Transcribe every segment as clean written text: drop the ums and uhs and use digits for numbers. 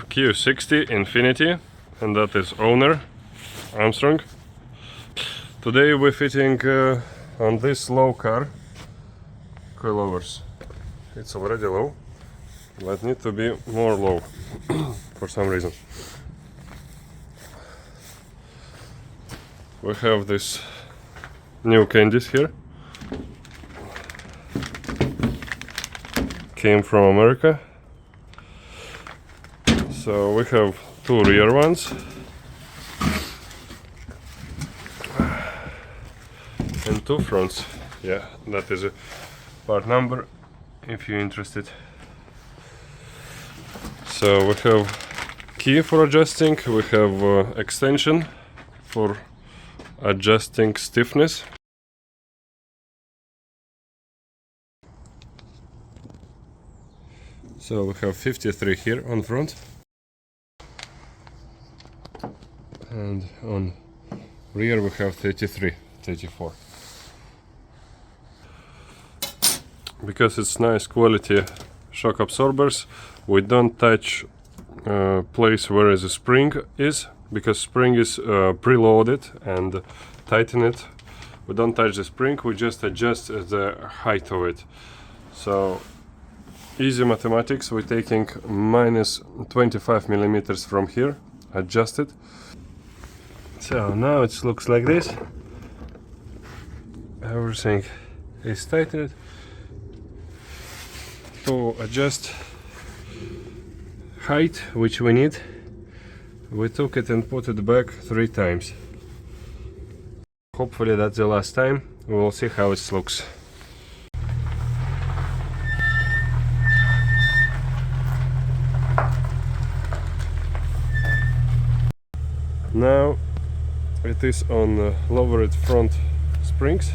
Q60 Infiniti, and that is owner Armstrong. Today we're fitting on this low car coilovers. It's already low, but need to be more low for some reason. We have this new candies here. Came from America. So we have two rear ones and two fronts. Yeah, that is a part number if you're interested. So we have key for adjusting, we have extension for adjusting stiffness. So we have 53 here on front, and on rear we have 33, 34. Because it's nice quality shock absorbers, we don't touch place where the spring is, because spring is preloaded and tighten it. We don't touch the spring, we just adjust the height of it. So easy mathematics, we're taking minus 25 millimeters from here, adjust it. So now it looks like this. Everything is tightened. To adjust height, which we need, we took it and put it back 3 times. Hopefully that's the last time. We will see how it looks. Now it is on lowered front springs,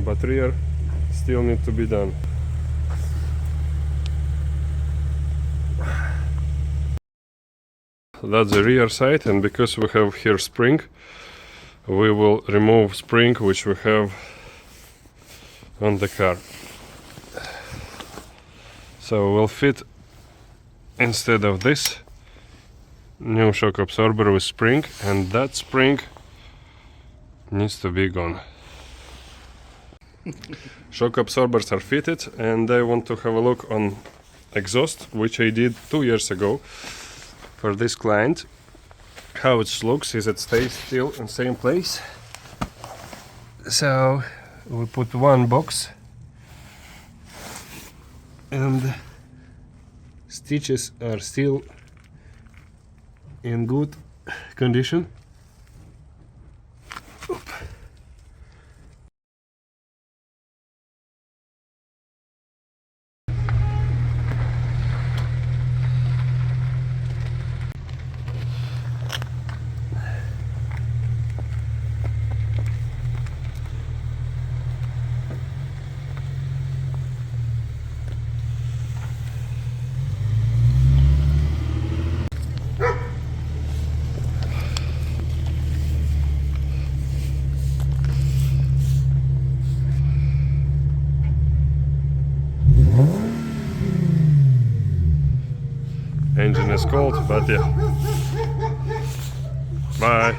but rear still need to be done. That's the rear side, and because we have here spring, we will remove spring which we have on the car. So we'll fit, instead of this, new shock absorber with spring, and that spring needs to be gone. Shock absorbers are fitted, and I want to have a look on exhaust, which I did 2 years ago for this client. How it looks is it stays still in same place. So we put one box, and stitches are still in good condition. Oop. Engine is cold, but yeah. Bye.